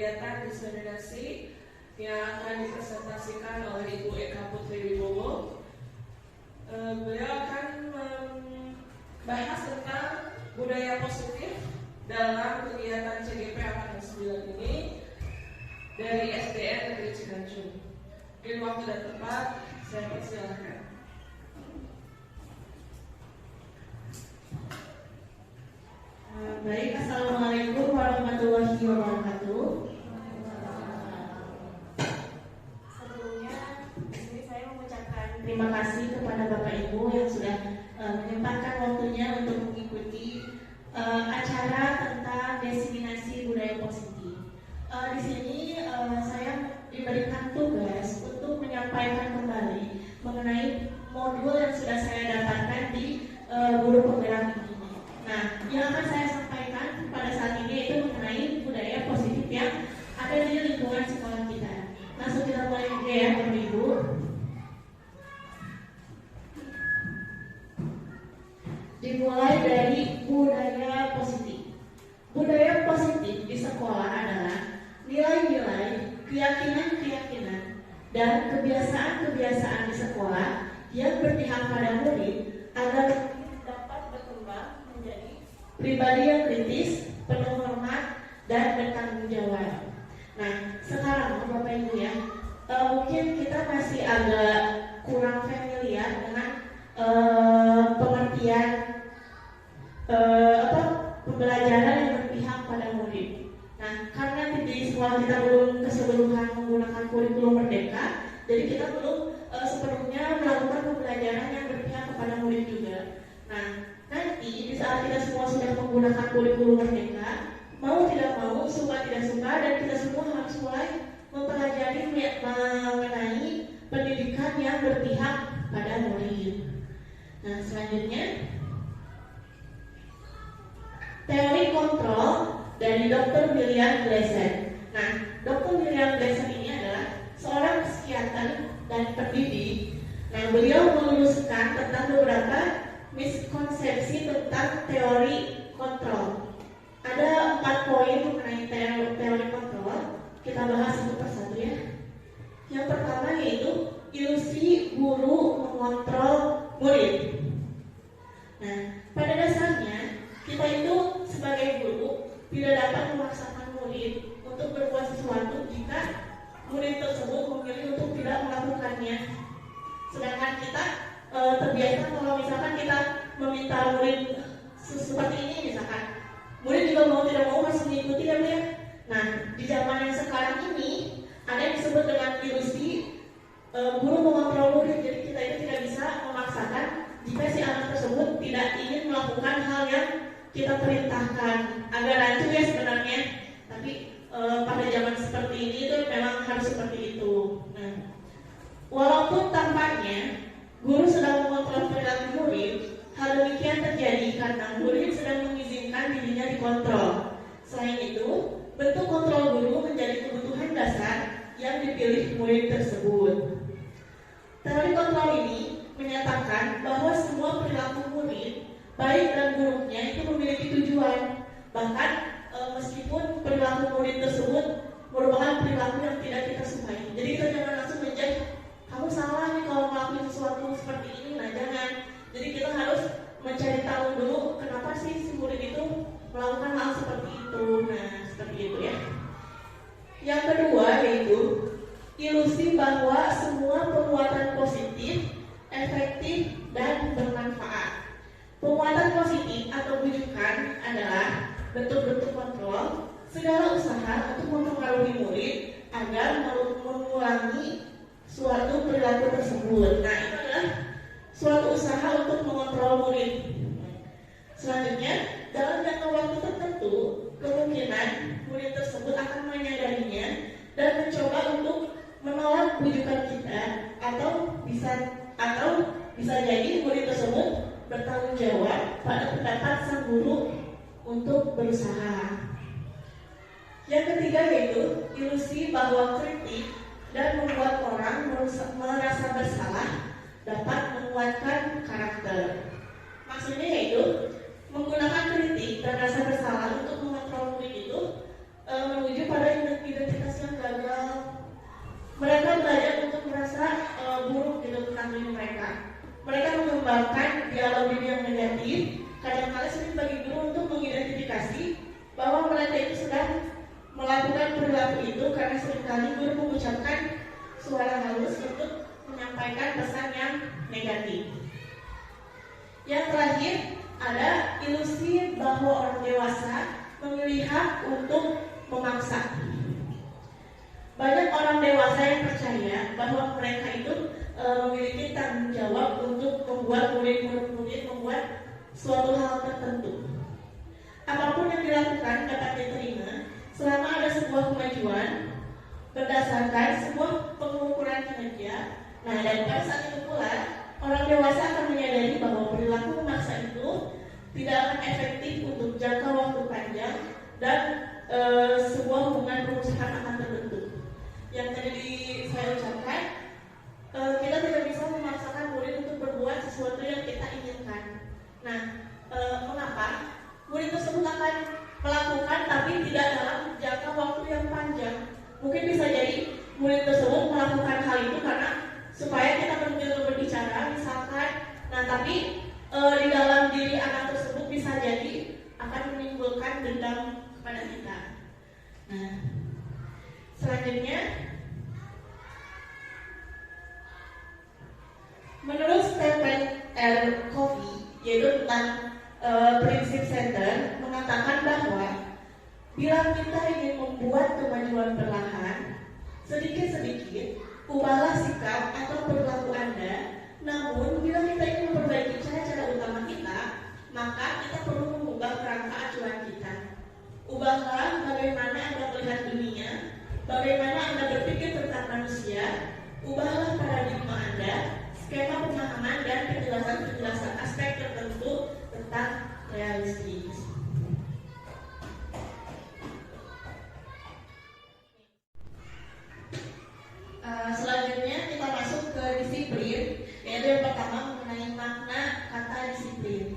kegiatan diseminasi yang akan dipresentasikan oleh Ibu Eka Putri Wibowo. Beliau akan membahas tentang budaya positif dalam kegiatan CGP Angkatan 9 ini dari SDN Negeri Ciganjur. Mungkin waktu dan tempat saya persilahkan. Baik, Assalamualaikum warahmatullahi wabarakatuh. Sebelumnya, di sini saya mengucapkan terima kasih kepada Bapak Ibu yang sudah menyempatkan waktunya untuk mengikuti acara tentang diseminasi budaya positif. Di sini saya diberikan tugas untuk menyampaikan kembali mengenai modul yang sudah saya dapatkan di guru penggerak ini. Nah, yang akan saya sampaikan pada saat ini itu mengenai budaya positif yang ada di lingkungan sekolah kita. Langsung kita mulai ya, Bapak Ibu. Dimulai dari budaya positif. Budaya positif di sekolah adalah nilai-nilai, keyakinan-keyakinan, dan kebiasaan-kebiasaan di sekolah yang berpihak pada murid agar dapat berkembang menjadi pribadi yang kritis, penuh hormat, dan bertanggung jawab. Nah, sekarang Bapak Ibu ya, mungkin kita masih agak kurang familiar dengan pengertian pembelajaran yang berpihak pada murid. Nah, karena di sekolah kita belum keseluruhan menggunakan kurikulum merdeka, jadi kita belum sepenuhnya melakukan pembelajaran yang berpihak kepada murid juga. Nah, nanti di saat kita semua sudah menggunakan kurikulum merdeka, mau tidak mau, suka tidak suka, dan kita semua harus mulai mempelajari mengenai pendidikan yang berpihak pada murid. Nah, selanjutnya teori kontrol dari Dr. William Glasser. Nah, Dr. William Glasser ini adalah seorang psikiater dan pendidik. Nah, beliau meluruskan tentang beberapa miskonsepsi tentang teori kontrol. Ada 4 poin mengenai teori kontrol. Kita bahas satu persatu ya. Yang pertama yaitu ilusi guru mengontrol murid. Nah, pada dasarnya kita itu sebagai guru tidak dapat memaksakan murid untuk berbuat sesuatu jika murid tersebut memilih untuk tidak melakukannya. Sedangkan kita terbiasa kalau misalkan kita meminta murid seperti ini misalkan, murid juga mau tidak mau harus mengikuti ya Bu ya. Nah, di zaman yang sekarang ini ada yang disebut dengan ilusi guru mengontrol murid. Jadi kita itu tidak bisa memaksakan jika si anak tersebut tidak ingin melakukan hal yang kita perintahkan. Agak rancu ya sebenarnya, tapi pada zaman seperti ini itu memang harus seperti itu. Nah, walaupun tampaknya guru sedang mengontrol perilaku murid, hal demikian terjadi karena murid sedang mengizinkan dirinya dikontrol. Selain itu, bentuk kontrol guru menjadi kebutuhan dasar yang dipilih murid tersebut. Teori kontrol ini menyatakan bahwa semua perilaku murid, baik dan buruknya, itu memiliki tujuan. Bahkan meskipun perilaku murid tersebut merupakan perilaku yang tidak kita sukai. Jadi kita jangan langsung menjudge, kamu salah nih kalau melakukan sesuatu seperti ini. Nah, jangan. Jadi kita harus mencari tahu dulu kenapa sih si murid itu melakukan hal seperti itu. Nah, seperti itu ya. Yang kedua yaitu ilusi bahwa semua perbuatan positif, efektif, dan bermanfaat. Penguatan positif atau bujukan adalah bentuk-bentuk kontrol segala usaha untuk mempengaruhi murid agar mengulangi suatu perilaku tersebut. Nah, itu adalah suatu usaha untuk mengontrol murid. Selanjutnya, dalam jangka waktu tertentu, kemungkinan murid tersebut akan menyadarinya dan mencoba untuk menolak bujukan kita, atau bisa jadi murid tersebut bertanggung jawab pada pendapat sang guru untuk berusaha. Yang ketiga yaitu ilusi bahwa kritik dan membuat orang merasa bersalah dapat menguatkan karakter. Maksudnya yaitu menggunakan kritik dan rasa bersalah untuk mengontrol murid itu menuju pada identitas Mereka belajar untuk merasa buruk gitu tentang diri mereka. Mereka mengembangkan dialog diri yang negatif. Kadang-kadang sulit bagi guru untuk mengidentifikasi bahwa mereka itu sedang melakukan perilaku itu karena seringkali guru mengucapkan suara halus untuk menyampaikan pesan yang negatif. Yang terakhir, ada ilusi bahwa orang dewasa memilih hak untuk memaksa. Banyak orang dewasa yang percaya bahwa mereka itu memiliki tanggung jawab untuk membuat murid-murid membuat suatu hal tertentu. Apapun yang dilakukan dapat diterima selama ada sebuah kemajuan berdasarkan sebuah pengukuran kinerja. Nah, dan pada saat itu pula orang dewasa akan menyadari bahwa perilaku memaksa itu tidak akan efektif untuk jangka waktu panjang dan sebuah hubungan perusahaan akan terbentuk. Yang tadi saya ucapkan, kita tidak bisa memaksakan murid untuk berbuat sesuatu yang kita inginkan. Nah, mengapa? Murid tersebut akan melakukan tapi tidak dalam jangka waktu yang panjang. Mungkin bisa jadi murid tersebut melakukan hal itu karena supaya kita berhenti untuk berbicara, misalkan. Nah, tapi di dalam diri anak tersebut bisa jadi akan menimbulkan dendam kepada kita. Nah, selanjutnya, menurut Stephen R. Covey, yaitu tentang prinsip center, mengatakan bahwa bila kita ingin membuat kemajuan perlahan, sedikit-sedikit ubahlah sikap atau perilaku Anda. Namun, bila kita ingin memperbaiki cara-cara utama kita, maka kita perlu mengubah kerangka acuan kita. Ubahlah bagaimana Anda melihat dunia, bagaimana Anda berpikir tentang manusia. Ubahlah paradigma Anda, skema pemahaman dan penjelasan-penjelasan aspek tertentu tentang realistis. Selanjutnya kita masuk ke disiplin, yaitu yang pertama mengenai makna kata disiplin.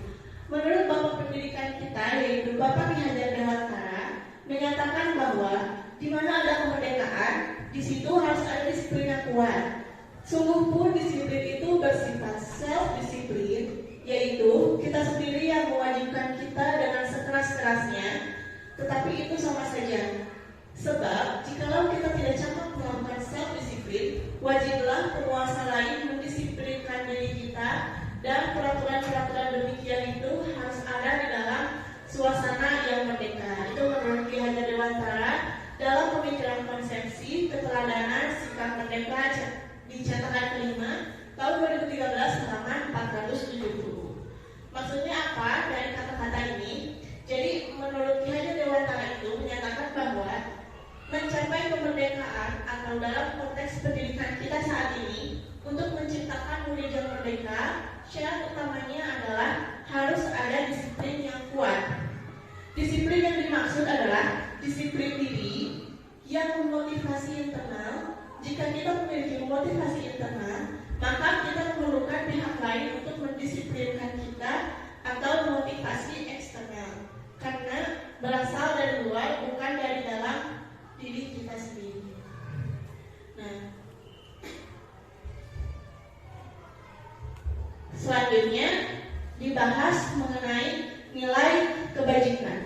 Menurut Bapak Pendidikan kita, yaitu Bapak Ki Hajar Dewantara, menyatakan bahwa di mana ada kemerdekaan, di situ harus ada disiplin yang kuat. Sungguh pun disiplin itu bersifat self-disiplin, yaitu kita sendiri yang mewajibkan kita dengan sekeras-kerasnya, tetapi itu sama saja. Sebab, jikalau kita tidak cepat melakukan self-disiplin, wajiblah penguasa lain mendisiplinkan diri kita, dan peraturan-peraturan demikian itu harus ada di dalam suasana yang merdeka. Itu menurut Ki Hajar Dewantara dalam pemikiran konsepsi keteladanan sikap merdeka di cetakan kelima tahun 2013 halaman 470. Maksudnya apa dari kata-kata ini? Jadi menurut Ki Hajar Dewantara itu menyatakan bahwa mencapai kemerdekaan atau dalam konteks pendidikan kita saat ini, untuk menciptakan murid yang merdeka, syarat utamanya adalah harus ada disiplin yang kuat. Disiplin yang dimaksud adalah disiplin diri yang memotivasi internal. Jika kita memiliki motivasi internal, maka kita memerlukan pihak lain untuk mendisiplinkan kita atau motivasi eksternal, karena berasal dari luar, bukan dari dalam diri kita sendiri. Nah, selanjutnya dibahas mengenai nilai kebajikan.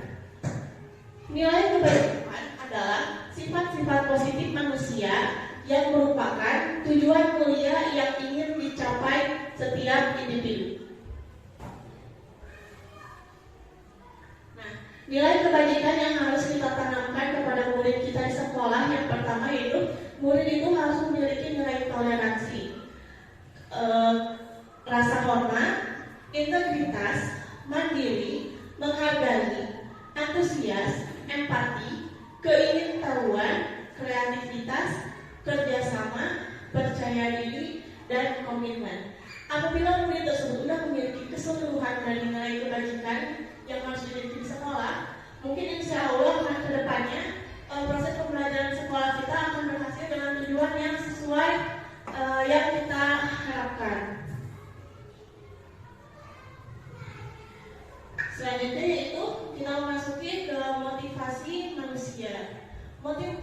Nilai kebajikan adalah sifat-sifat positif manusia yang merupakan tujuan mulia yang ingin dicapai setiap individu. Nilai kebajikan yang harus kita tanamkan kepada murid kita di sekolah, yang pertama yaitu murid itu harus memiliki nilai toleransi, rasa hormat, integritas, mandiri, menghargai, antusias, empati, keingintahuan, kreativitas, kerjasama, percaya diri, dan komitmen. Apabila murid tersebut sudah memiliki keseluruhan dari nilai kebajikan yang harus dimiliki di sekolah, mungkin insya Allah ke depannya proses pembelajaran sekolah kita akan berhasil dengan tujuan yang sesuai yang kita harapkan. Selanjutnya yaitu kita memasuki ke motivasi manusia.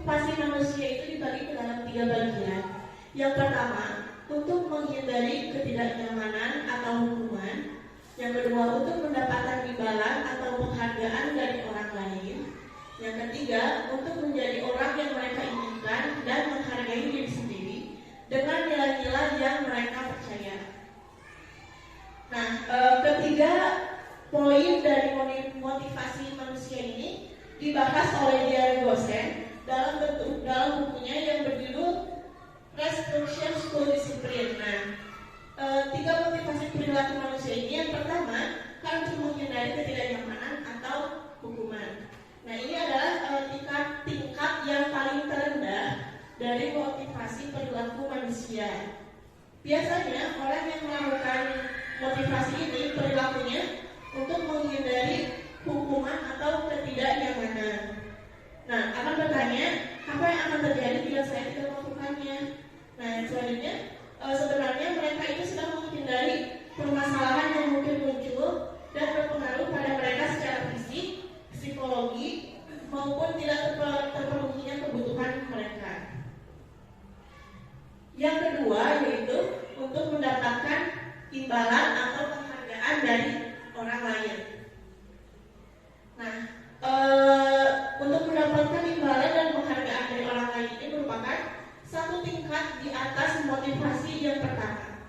motivasi manusia itu dibagi ke dalam 3 bagian. Yang pertama, untuk menghindari ketidaknyamanan atau hukuman. Yang kedua, untuk mendapatkan imbalan atau penghargaan dari orang lain. Yang ketiga, untuk menjadi orang yang mereka inginkan dan menghargai diri sendiri dengan nilai-nilai yang mereka percaya. Nah, ketiga poin dari motivasi manusia ini dibahas oleh Dian Gosen dalam bukunya yang berjudul Restriction to Discipline. Nah, 3 motivasi perilaku manusia ini, yang pertama kan untuk menghindari ketidaknyamanan atau hukuman. Nah, ini adalah tingkat yang paling terendah dari motivasi perilaku manusia. Biasanya orang yang melakukan motivasi ini perilakunya untuk menghindari hukuman atau ketidaknyamanan. Nah, akan bertanya, apa yang akan terjadi bila saya tidak melakukannya? Nah, selanjutnya, sebenarnya mereka itu sedang menghindari permasalahan yang mungkin muncul dan berpengaruh pada mereka secara fisik, psikologi, maupun tidak terpenuhinya kebutuhan mereka. Yang kedua yaitu untuk mendapatkan imbalan atau penghargaan dari orang lain. Nah, untuk mendapatkan imbalan dan penghargaan dari orang lain ini merupakan satu tingkat di atas motivasi yang pertama.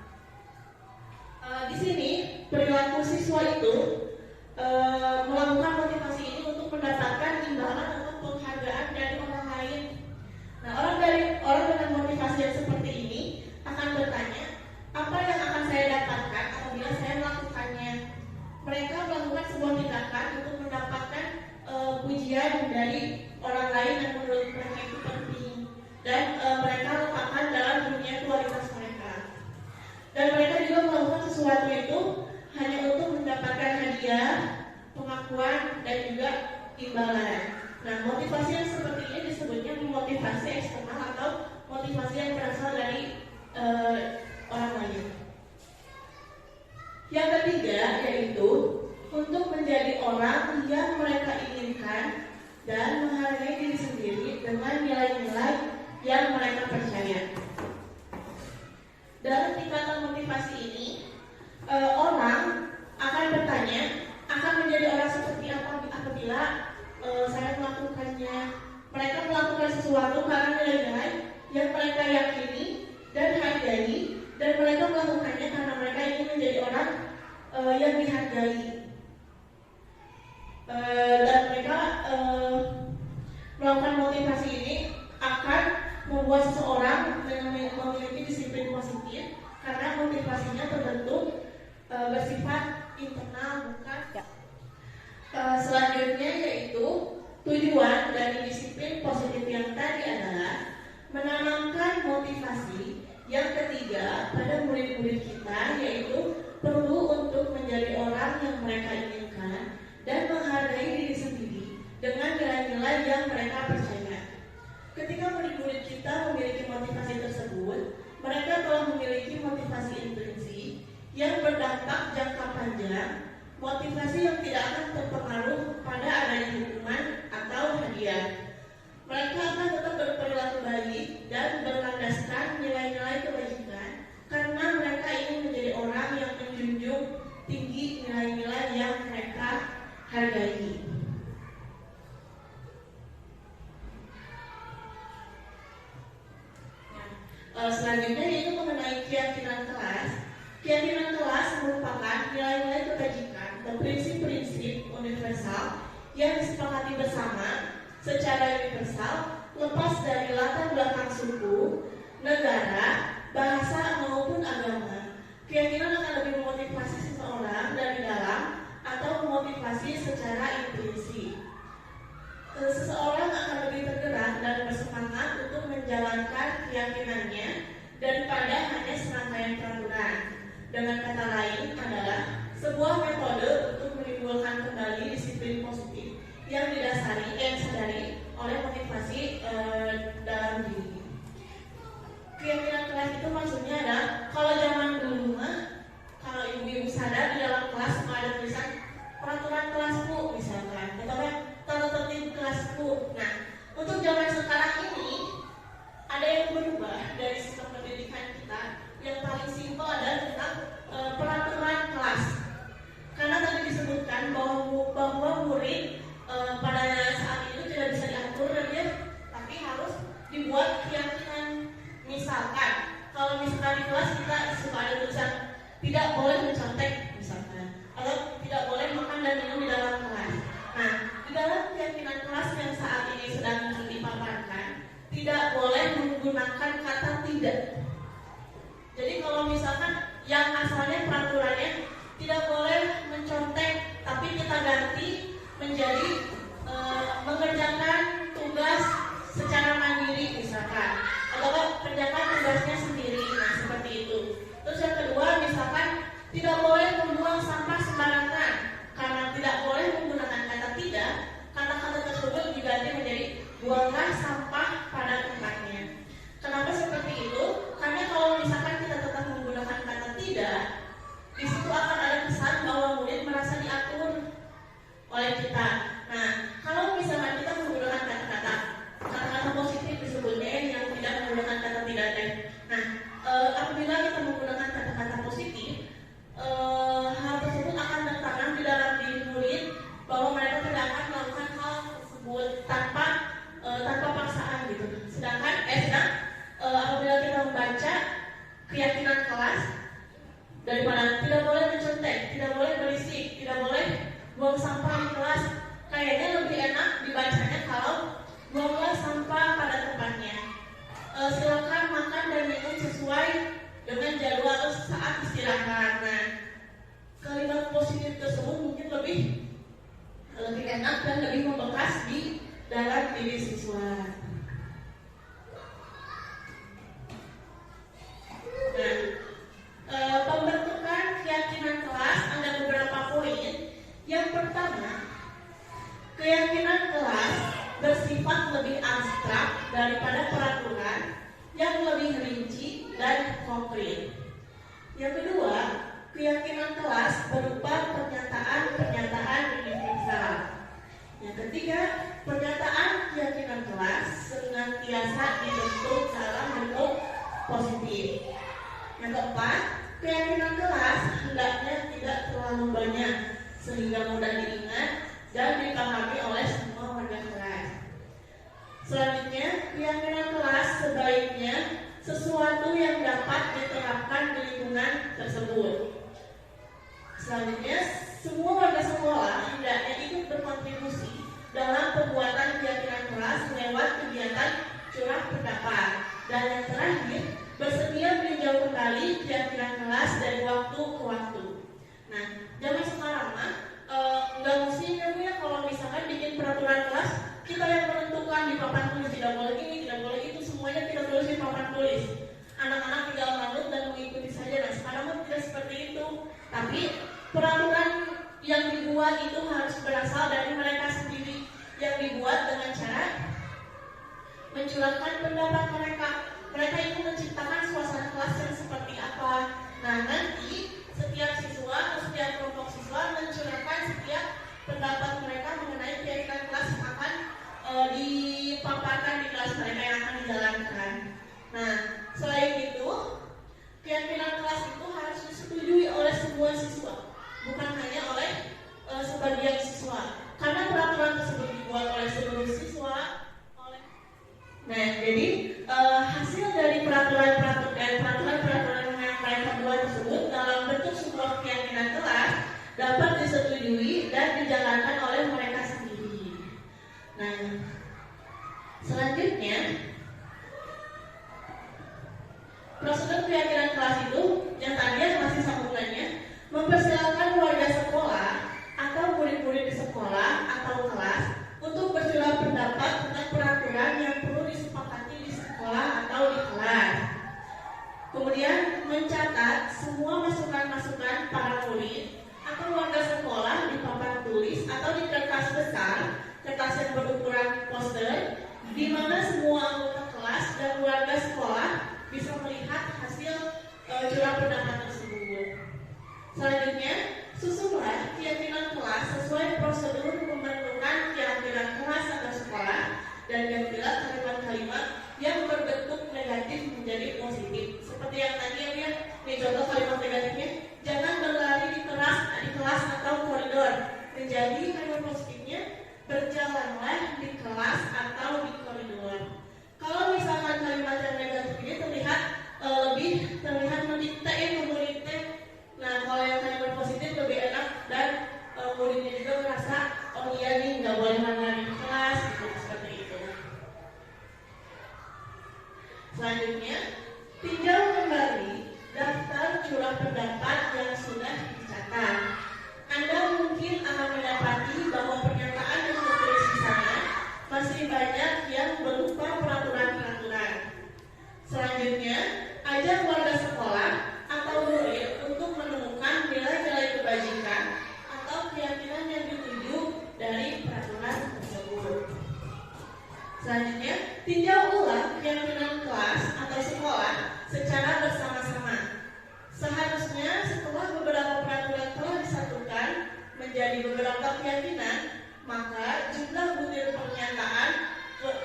Di sini perilaku siswa itu melakukan motivasi ini untuk mendapatkan imbalan atau penghargaan dari orang lain. Nah, orang dengan motivasi yang seperti ini akan bertanya, apa yang akan saya dapatkan apabila saya melakukannya? Mereka melakukan sebuah tindakan untuk mendapatkan pujian dari orang lain yang menurut mereka itu penting, dan mereka letakkan dalam dunia kualitas mereka. Dan mereka juga melakukan sesuatu itu hanya untuk mendapatkan hadiah, pengakuan, dan juga imbalan. Nah, motivasi yang seperti ini disebutnya motivasi eksternal atau motivasi yang berasal dari orang lain. Yang ketiga yaitu untuk menjadi orang yang mereka inginkan dan menghargai diri sendiri dengan nilai-nilai yang mereka percaya. Dalam tingkatan motivasi ini, orang akan bertanya, akan menjadi orang seperti apa apabila saya melakukannya. Mereka melakukan sesuatu karena nilai-nilai yang mereka yakini dan hargai, dan mereka melakukannya karena mereka ingin menjadi orang yang dihargai. Dan mereka melakukan motivasi ini akan membuat seseorang memiliki disiplin positif karena motivasinya terbentuk bersifat internal, bukan. Selanjutnya yaitu tujuan dari disiplin positif yang tadi adalah menanamkan motivasi yang ketiga pada murid-murid kita, yaitu perlu untuk menjadi orang yang mereka inginkan dan menghargai diri sendiri dengan nilai-nilai yang mereka percaya. Ketika murid-murid kita memiliki motivasi tersebut, mereka telah memiliki motivasi intrinsik yang berdampak jangka panjang, motivasi yang tidak akan terpengaruh pada adanya hukuman atau hadiah. Mereka akan tetap berperilaku baik dan berlandaskan nilai-nilai kebajikan karena mereka ingin menjadi orang yang menjunjung tinggi nilai-nilai yang mereka hargai. Selanjutnya yaitu mengenai keyakinan kelas. Keyakinan kelas merupakan nilai-nilai kebajikan dan prinsip-prinsip universal yang disepakati bersama secara universal lepas dari latar belakang suku, negara, bahasa maupun agama. Keyakinan akan lebih memotivasi seseorang dari dalam atau memotivasi secara intrinsik. Seseorang akan lebih tergerak dan bersemangat untuk menjalankan keyakinannya daripada hanya serangkaian peraturan. Dengan kata lain adalah sebuah metode untuk menimbulkan kembali disiplin positif yang disadari oleh motivasi dalam diri. Keyakinan kelas itu maksudnya adalah kalau zaman dulu mah, kalau ibu-ibu sadar di dalam kelas ada tulisan peraturan kelasku misalkan, atau tata tertib kelasku. Nah, untuk zaman sekarang ini dibuat keyakinan. Misalkan, kalau misalkan di kelas kita suka ada tulisan tidak boleh mencontek misalkan, atau tidak boleh makan dan minum di dalam kelas. Nah, di dalam keyakinan kelas yang saat ini sedang dipaparkan, tidak boleh menggunakan kata tidak. Jadi kalau misalkan yang asalnya peraturannya tidak boleh mencontek, tapi kita ganti menjadi mengerjakan tugas secara mandiri misalkan, atau kerjakan tugasnya sendiri. Nah, seperti itu. Terus yang kedua, misalkan tidak boleh membuang sampah sembarangan. Karena tidak boleh menggunakan kata tidak, kata-kata tersebut diganti menjadi buanglah sampah pada tempatnya. Kenapa seperti itu? Karena kalau misalkan kita tetap menggunakan kata tidak, di situ akan ada kesan bahwa murid merasa diatur oleh kita. Nah, kalau misalkan kita menggunakan kata-kata positif disebutnya yang tidak menggunakan kata tidak. Nah, apabila kita menggunakan kata-kata positif, hal tersebut akan tertanam di dalam diri murid bahwa mereka tidak akan melakukan hal tersebut tanpa paksaan gitu. Sedangkan apabila kita membaca keyakinan kelas daripada tidak boleh mencontek, tidak boleh berisik, tidak boleh buang sampah di kelas, kayaknya lebih enak dibacanya kalau buanglah sampah pada tempatnya. Silakan makan dan minum sesuai dengan jadwal atau saat istirahat. Nah, kalimat positif tersebut mungkin lebih enak dan lebih membekas di dalam diri siswa. Nah, pembentukan keyakinan kelas ada beberapa poin. Yang pertama, keyakinan kelas bersifat lebih abstrak daripada peraturan yang lebih rinci dan konkret. Yang kedua, keyakinan kelas berupa pernyataan-pernyataan universal. Yang ketiga, pernyataan keyakinan kelas senantiasa dibentuk dalam bentuk positif. Yang keempat, keyakinan kelas hendaknya tidak terlalu banyak sehingga mudah diingat dan dipahami oleh semua warga kelas. Selanjutnya, keyakinan kelas sebaiknya sesuatu yang dapat diterapkan di lingkungan tersebut. Selanjutnya, semua warga sekolah hendaknya ikut berkontribusi dalam pembuatan keyakinan kelas lewat kegiatan curah pendapat. Dan yang terakhir, bersedia meninjau kembali keyakinan kelas dari waktu ke waktu. Nah, zaman sekarang nggak mesti ya kalau misalkan bikin peraturan kelas kita yang menentukan di papan tulis, tidak boleh ini, tidak boleh itu, semuanya kita tulis di papan tulis. Anak-anak tinggal manut dan mengikuti saja. Nah, sekarang tidak seperti itu. Tapi peraturan yang dibuat itu harus berasal dari mereka sendiri, yang dibuat dengan cara mencurahkan pendapat mereka. Mereka itu menciptakan suasana kelas yang seperti apa. Nah, nanti setiap siswa atau setiap kelompok siswa mencurahkan setiap pendapat mereka mengenai keyakinan kelas yang akan dipaparkan di kelas mereka yang akan dijalankan. Nah, selain itu, keyakinan kelas itu harus disetujui oleh semua siswa, bukan hanya oleh sebagian siswa. Karena peraturan tersebut dibuat oleh seluruh siswa. Nah, jadi hasil dari peraturan-peraturan yang mereka buat tersebut dalam bentuk sebuah keyakinan kelas dapat disetujui dan dijalankan oleh mereka sendiri. Nah, selanjutnya prosedur keyakinan kelas itu yang tadi masih sambungannya, mempersilakan warga sekolah atau murid-murid di sekolah atau kelas untuk bersilang pendapat tentang peraturan yang perlu disepakati di sekolah atau di kelas. Kemudian mencatat semua masukan-masukan para murid atau warga sekolah di papan tulis atau di kertas besar, kertas yang berukuran poster, di mana semua anggota kelas dan warga sekolah bisa melihat hasil curah pendapat tersebut. Selanjutnya, susunlah keyakinan kelas sesuai prosedur pembentukan keyakinan kelas atau sekolah dan gantilah kalimat-kalimat yang berbentuk negatif menjadi positif. Seperti yang tadi ya, ini contoh kalimat negatifnya, jangan berlari di kelas atau koridor. Menjadi kalimat positifnya, berjalanlah di kelas atau di koridor. Kalau misalnya Selanjutnya, tinjau kembali daftar curah pendapat yang sudah dicatat. Anda mungkin akan mendapati bahwa pernyataan yang tertulis di sana masih banyak yang berupa peraturan-peraturan. Selanjutnya, ajak warga sekolah atau murid untuk menemukan nilai-nilai kebajikan atau keyakinan yang dituju dari peraturan tersebut. Selanjutnya, tinjau ulang keyakinan kelas atau sekolah secara bersama-sama. Seharusnya setelah beberapa peraturan telah disatukan menjadi beberapa keyakinan, maka jumlah butir pernyataan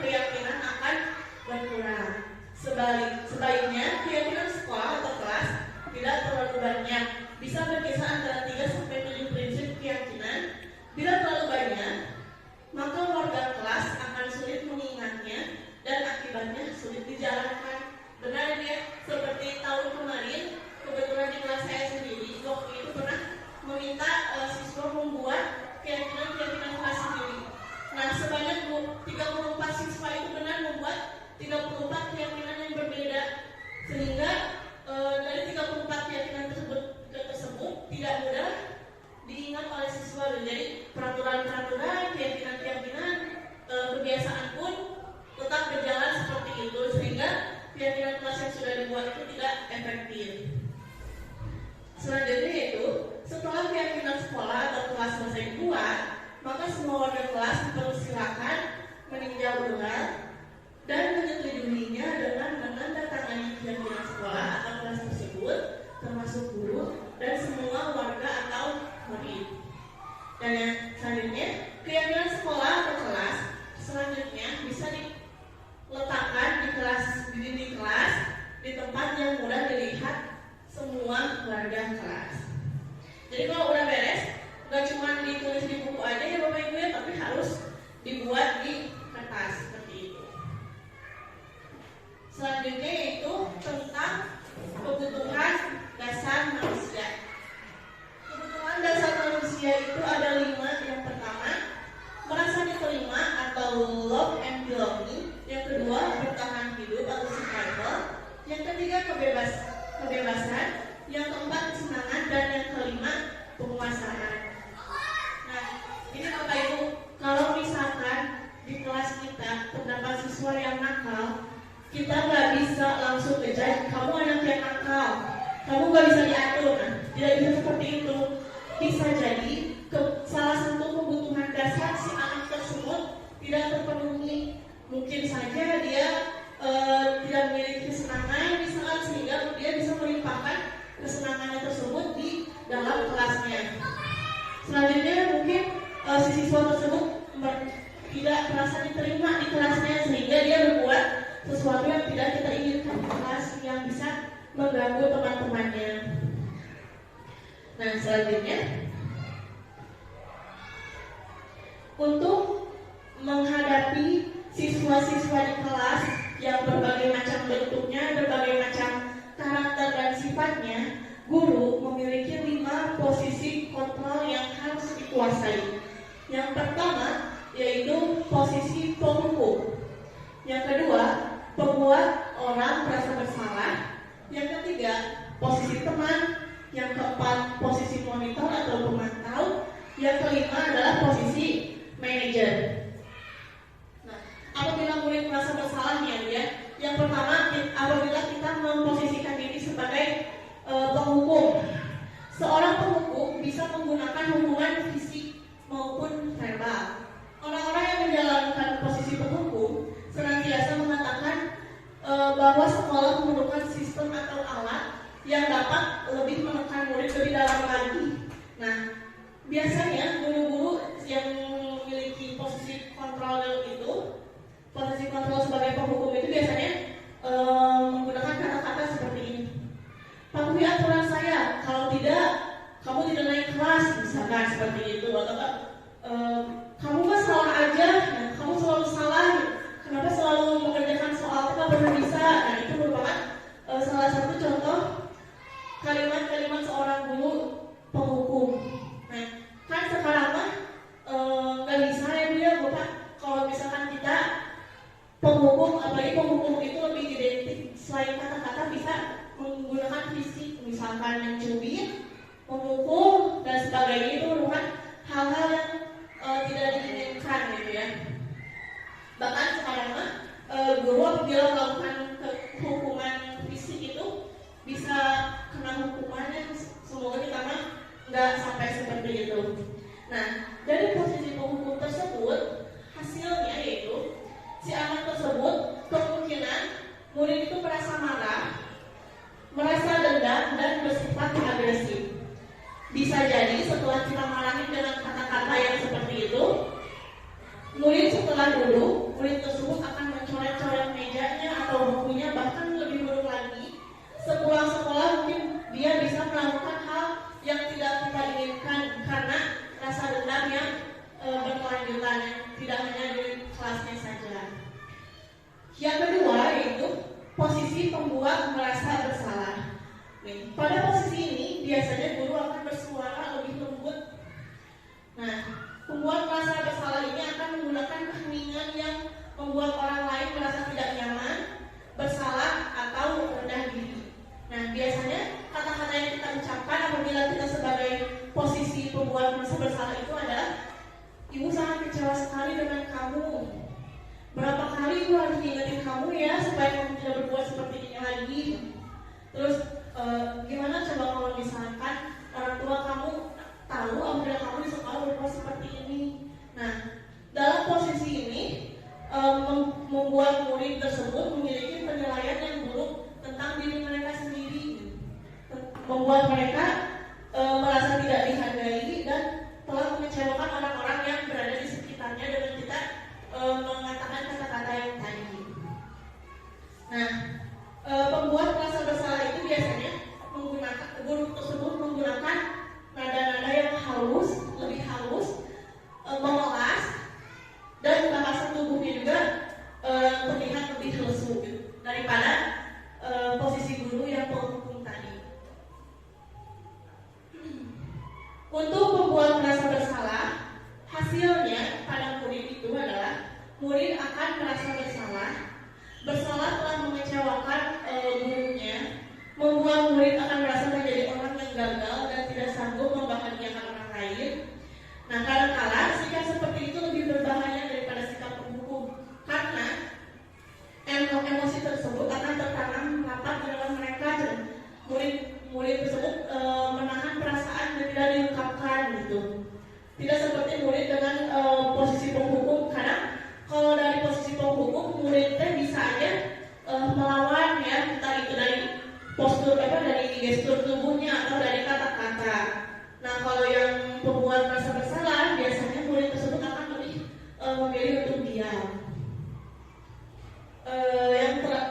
keyakinan akan berkurang. Sebaiknya keyakinan sekolah atau kelas tidak terlalu banyak, bisa berkisar antara 3-7 prinsip keyakinan. Bila terlalu banyak, maka warga kelas akan sulit mengingatnya dan akibatnya sulit dijalankan. Benar ya, seperti tahun kemarin, kebetulan di kelas saya sendiri, waktu itu pernah meminta siswa membuat keyakinan kelas sendiri. Nah, sebanyak 34 siswa itu benar membuat 34 keyakinan yang berbeda, sehingga dari 34 keyakinan tersebut tidak mudah diingat oleh siswa. Jadi peraturan-peraturan, keyakinan-keyakinan, kebiasaan pun tetap berjalan seperti itu, sehingga keyakinan kelas yang sudah dibuat itu tidak efektif. Selanjutnya yaitu, setelah keyakinan sekolah atau kelas selesai dibuat, maka semua warga kelas dipersilakan meninjau ulang dan menyetujuinya dengan menandatangani keyakinan sekolah atau kelas tersebut, termasuk guru dan semua warga atau murid. Dan yang selanjutnya, keyakinan sekolah atau kelas selanjutnya bisa diletakkan di dinding kelas, di tempat yang mudah dilihat semua warga kelas. Jadi kalau udah beres, nggak cuma ditulis di buku aja ya Bapak Ibu ya, tapi harus dibuat di kertas seperti itu. Selanjutnya yaitu tentang kebutuhan dasar manusia. Kebutuhan dasar manusia itu ada 5. Yang pertama, merasa diterima atau love and belonging. Yang kedua, bertahan hidup atau survival. Yang ketiga, kebebasan. Yang keempat, kesenangan. Dan yang kelima, penguasaan. Nah, ini Bapak Ibu, kalau misalkan di kelas kita terdapat siswa yang nakal, kita nggak bisa langsung ngejudge, kamu anak yang nakal, kamu nggak bisa diatur. Nah, tidak bisa seperti itu. Bisa jadi salah satu kebutuhan dasar si anak tersebut tidak terpenuhi. Mungkin saja dia tidak memiliki kesenangan misalkan, sehingga dia bisa melimpahkan kesenangannya tersebut di dalam kelasnya. Selanjutnya mungkin si siswa tersebut tidak merasa diterima di kelasnya, sehingga dia berbuat sesuatu yang tidak kita inginkan di kelas yang bisa mengganggu teman-temannya. Nah, selanjutnya untuk menghadapi siswa-siswa di kelas yang berbagai macam bentuknya, berbagai macam karakter dan sifatnya, guru memiliki 5 posisi kontrol yang harus dikuasai. Yang pertama yaitu posisi penghukum. Yang kedua, pembuat orang merasa bersalah. Yang ketiga, posisi teman. Yang keempat, posisi monitor atau pemantau. Yang kelima adalah posisi manajer. Nah, apabila murid merasa bersalah ya, yang pertama, apabila kita memposisikan diri sebagai penghukum. Seorang penghukum bisa menggunakan hukuman fisik maupun verbal. Orang-orang yang menjalankan posisi penghukum senantiasa mengatakan bahwa sekolah memerlukan sistem atau alat yang dapat lebih menekan murid lebih dalam lagi. Nah, biasanya guru-guru yang memiliki posisi kontrol sebagai penghukum itu biasanya menggunakan kata-kata seperti ini. Patuhi aturan saya, kalau tidak kamu tidak naik kelas, misalkan seperti itu. Atau kamu mah salah aja, kamu selalu salah, kenapa selalu mengerjakan soal, kenapa pernah bisa. Nah, itu merupakan salah satu contoh kalimat-kalimat seorang guru penghukum. Nah, kan sekarang mah nggak bisa ya Bu ya Bapak, kalau misalkan kita penghukum, apalagi penghukum selain kata-kata bisa menggunakan fisik, misalkan mencubit, memukul dan sebagainya. Itu merupakan hal-hal yang tidak diinginkan gitu ya. Bahkan sekarang guru apabila melakukan hukuman fisik itu bisa kena hukumannya, semoga kita mah nggak sampai seperti itu. Nah, dari posisi penghukum tersebut, hasilnya yaitu si anak tersebut kemungkinan murid itu merasa marah, merasa dendam dan bersifat agresif. Bisa jadi setelah kita marahi dengan kata-kata yang seperti itu, murid setelah dulu, murid tersebut akan mencoret-coret mejanya atau bukunya, bahkan lebih buruk lagi, sepulang sekolah mungkin dia bisa melakukan hal yang tidak kita inginkan karena rasa dendam yang berkelanjutan, tidak hanya di kelasnya saja. Yang kedua yaitu posisi pembuat merasa bersalah. Pada posisi ini biasanya guru akan bersuara lebih lembut. Nah, pembuat merasa bersalah ini akan menggunakan keheningan yang membuat orang lain merasa tidak nyaman, bersalah atau rendah diri. Nah, biasanya kata-kata yang kita ucapkan apabila kita sebagai posisi pembuat merasa bersalah itu adalah, ibu sangat kecewa sekali dengan kamu. Berapa kali ibu harus ingetin kamu ya supaya kamu tidak berbuat seperti ini lagi. Terus gimana coba kalau misalkan orang tua kamu tahu apabila kamu di sekolah berbuat seperti ini. Nah, dalam posisi ini membuat murid tersebut memiliki penilaian yang buruk tentang diri mereka sendiri, membuat mereka merasa tidak dihargai dan telah mengecewakan orang-orang yang berada di sekitarnya dengan kita mengatakan kata-kata yang tadi. Nah, pembuat merasa bersalah itu biasanya menggunakan, guru tersebut menggunakan nada-nada yang halus, lebih halus, memelas, dan bahasa tubuhnya juga terlihat lebih lesu daripada posisi guru yang penghukum tadi. Untuk pembuat merasa bersalah, hasilnya pada murid itu adalah murid akan merasa bersalah telah mengecewakan gurunya, membuat murid akan merasa menjadi orang yang gagal dan tidak sanggup membahagiakan orang lain. Nah, kadang-kala sikap seperti itu lebih berbahaya daripada sikap penghukum, karena emosi tersebut akan tertanam rapat di dalam mereka dan murid tersebut menahan perasaan dan tidak diungkapkan gitu. Tidak seperti murid dengan posisi penghukum. Karena kalau dari posisi penghukum, muridnya bisa aja melawan ya, entah itu dari postur dari gestur tubuhnya atau dari kata-kata. Nah, kalau yang pembuat merasa bersalah, biasanya murid tersebut akan lebih memilih untuk diam.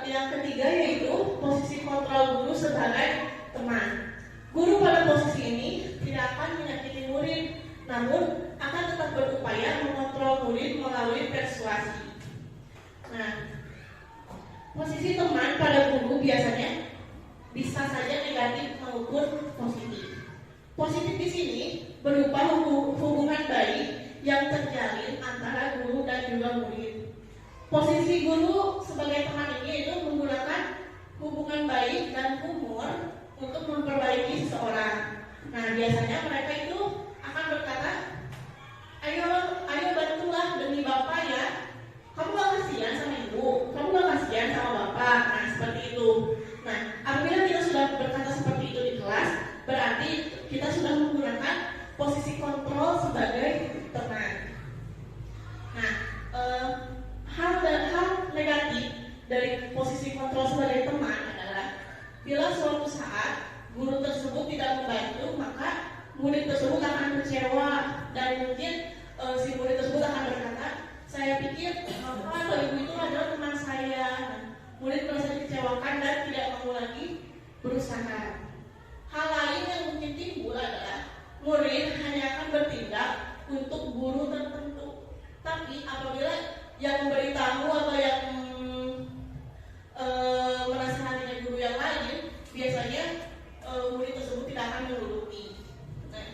Yang ketiga yaitu posisi kontrol guru sebagai teman. Guru pada posisi ini tidak akan menyakiti murid, namun akan tetap berupaya mengontrol murid melalui persuasi. Nah, posisi teman pada guru biasanya bisa saja negatif maupun positif. Positif di sini berupa hubungan baik yang terjalin antara guru dan juga murid. Posisi guru sebagai teman ini itu menggunakan hubungan baik dan humor untuk memperbaiki seseorang. Nah, biasanya mereka itu akan berkata, ayo bantulah demi bapak ya. Kamu gak kasihan sama ibu, kamu gak kasihan sama bapak. Nah, seperti itu. Nah, apabila kita sudah berkata seperti itu di kelas, berarti kita sudah menggunakan posisi kontrol sebagai teman. Nah, hal negatif dari posisi kontrol sebagai teman adalah bila suatu saat guru tersebut tidak membantu, maka murid tersebut akan kecewa dan mungkin si murid tersebut akan berkata, saya pikir bapak atau ibu itu adalah teman saya. Murid merasa dikecewakan dan tidak mau lagi berusaha. Hal lain yang mungkin timbul adalah murid hanya akan bertindak untuk guru tertentu. Tapi apabila yang memberitahu atau yang menasihatinya guru yang lain, biasanya murid tersebut tidak akan menuruti. Nah,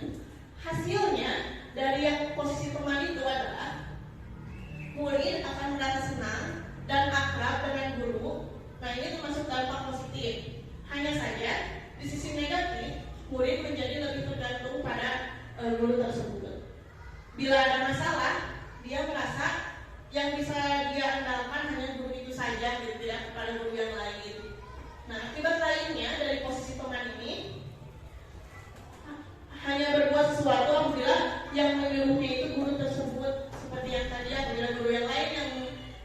hasilnya dari yang posisi teman itu adalah murid akan merasa senang dan akrab dengan guru, Nah, ini termasuk dampak positif. Hanya saja di sisi negatif, murid menjadi lebih tergantung pada guru tersebut. Bila ada masalah, dia merasa yang bisa dia andalkan hanya guru itu saja, gitu, tidak kepada guru yang lain. Nah, akibat lainnya dari posisi teman ini hanya berbuat sesuatu apabila yang menyuruhnya itu guru tersebut, seperti yang tadi apabila guru yang lain yang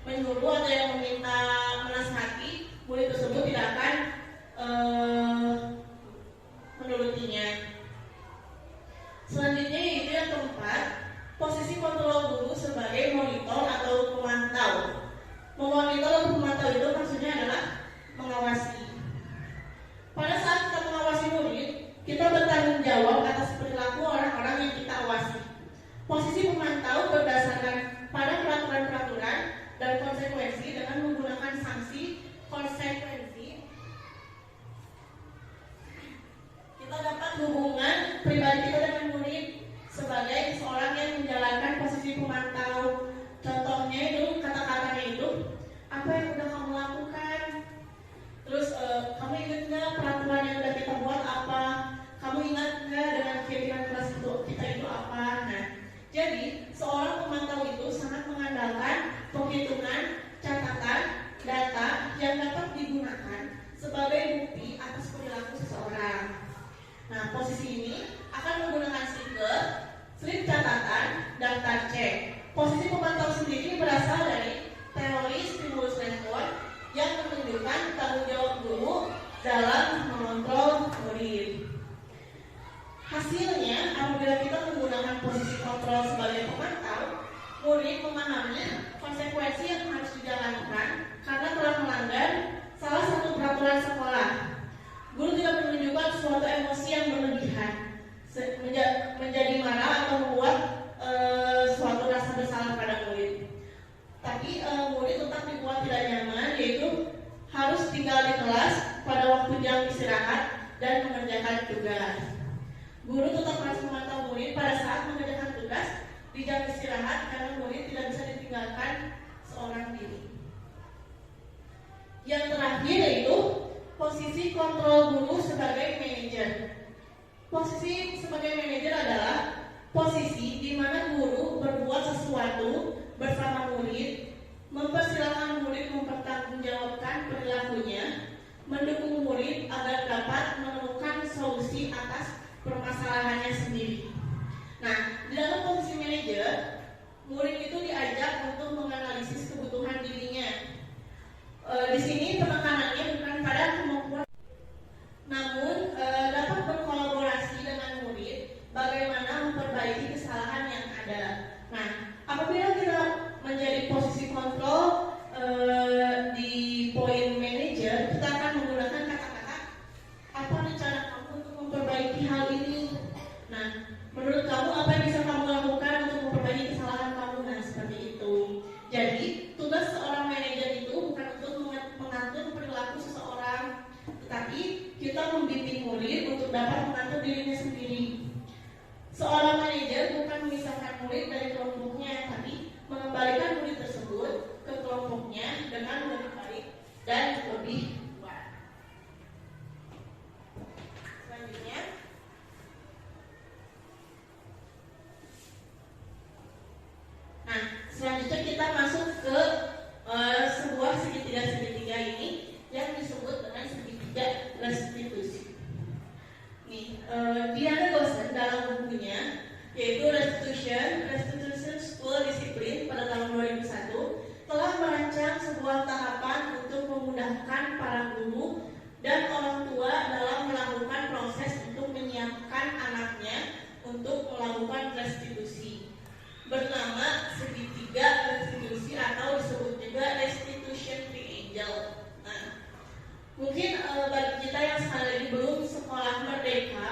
menyuruh atau yang meminta menasihati, murid tersebut tidak akan menurutinya. Selanjutnya yaitu yang keempat, posisi kontrol guru sebagai monitor atau pemantau. Memonitor atau pemantau itu maksudnya adalah mengawasi. Pada saat kita mengawasi murid, kita bertanggung jawab atas perilaku orang-orang yang kita awasi. Posisi pemantau berdasarkan pada peraturan-peraturan dan konsekuensi dengan menggunakan sanksi konsekuensi. Kita dapat hubungan pribadi kita dengan murid sebagai seorang yang menjalankan posisi pemantau. Contohnya itu, kata-katanya itu, apa yang udah kamu lakukan? Terus kamu ingat nggak peraturan yang udah kita buat apa? Kamu ingat nggak dengan keyakinan kelas itu kita itu apa? Nah, jadi seorang pemantau itu sangat mengandalkan penghitungan, catatan, data yang dapat digunakan sebagai bukti atas perilaku seseorang. Nah, posisi ini akan menggunakan stiker, slip catatan, daftar cek. Posisi pemantau sendiri berasal dari teori stimulus respon yang menunjukkan tanggung jawab guru dalam mengontrol murid. Hasilnya, apabila kita menggunakan posisi kontrol sebagai pemantau, murid memahami konsekuensi yang harus dijalankan karena telah melanggar salah satu peraturan sekolah. Guru tidak menunjukkan suatu emosi yang berlebihan, menjadi marah atau membuat suatu rasa bersalah pada murid. Tapi murid tetap dibuat tidak nyaman, yaitu harus tinggal di kelas pada waktu jam istirahat dan mengerjakan tugas. Guru tetap harus memantau murid pada saat mengerjakan tugas di jam istirahat karena murid tidak bisa ditinggalkan seorang diri. Yang terakhir yaitu posisi kontrol guru sebagai manajer. Posisi sebagai manajer adalah posisi di mana guru berbuat sesuatu bersama murid, mempersilahkan murid mempertanggungjawabkan perilakunya, mendukung murid agar dapat menemukan solusi atas permasalahannya sendiri. Nah, di dalam posisi manajer, murid itu diajak untuk menganalisis kebutuhan dirinya. Di sini penekanannya bukan pada kemampuan, namun dapat berkolaborasi dengan murid bagaimana memperbaiki kesalahan yang ada. Nah, apabila kita menjadi posisi kontrol di poin manajer, kita akan menggunakan kata-kata apa rencana kamu untuk memperbaiki hal ini. Nah, menurut kamu apa yang bisa kamu lakukan untuk memperbaiki kesalahan kamu? Nah, seperti itu. Jadi, tugas seorang manajer itu bukan untuk mengatur perilaku seseorang, tetapi kita membimbing murid untuk dapat mengatur dirinya sendiri. Seorang manajer bukan memisahkan murid dari kelompoknya, tapi mengembalikan murid tersebut ke kelompoknya dengan lebih baik dan lebih kuat. Selanjutnya, nah, selanjutnya kita masuk ke sebuah segitiga ini yang disebut dengan segitiga restitusi. Nih, Diana Gosen dalam bukunya yaitu Restitution School Discipline pada tahun 2001 telah merancang sebuah tahapan untuk memudahkan para guru dan orang tua dalam melakukan proses untuk menyiapkan anaknya untuk melakukan restitusi, bernama segitiga restitusi atau disebut juga restitution triangle. Nah, mungkin bagi kita yang sekali lagi belum sekolah merdeka,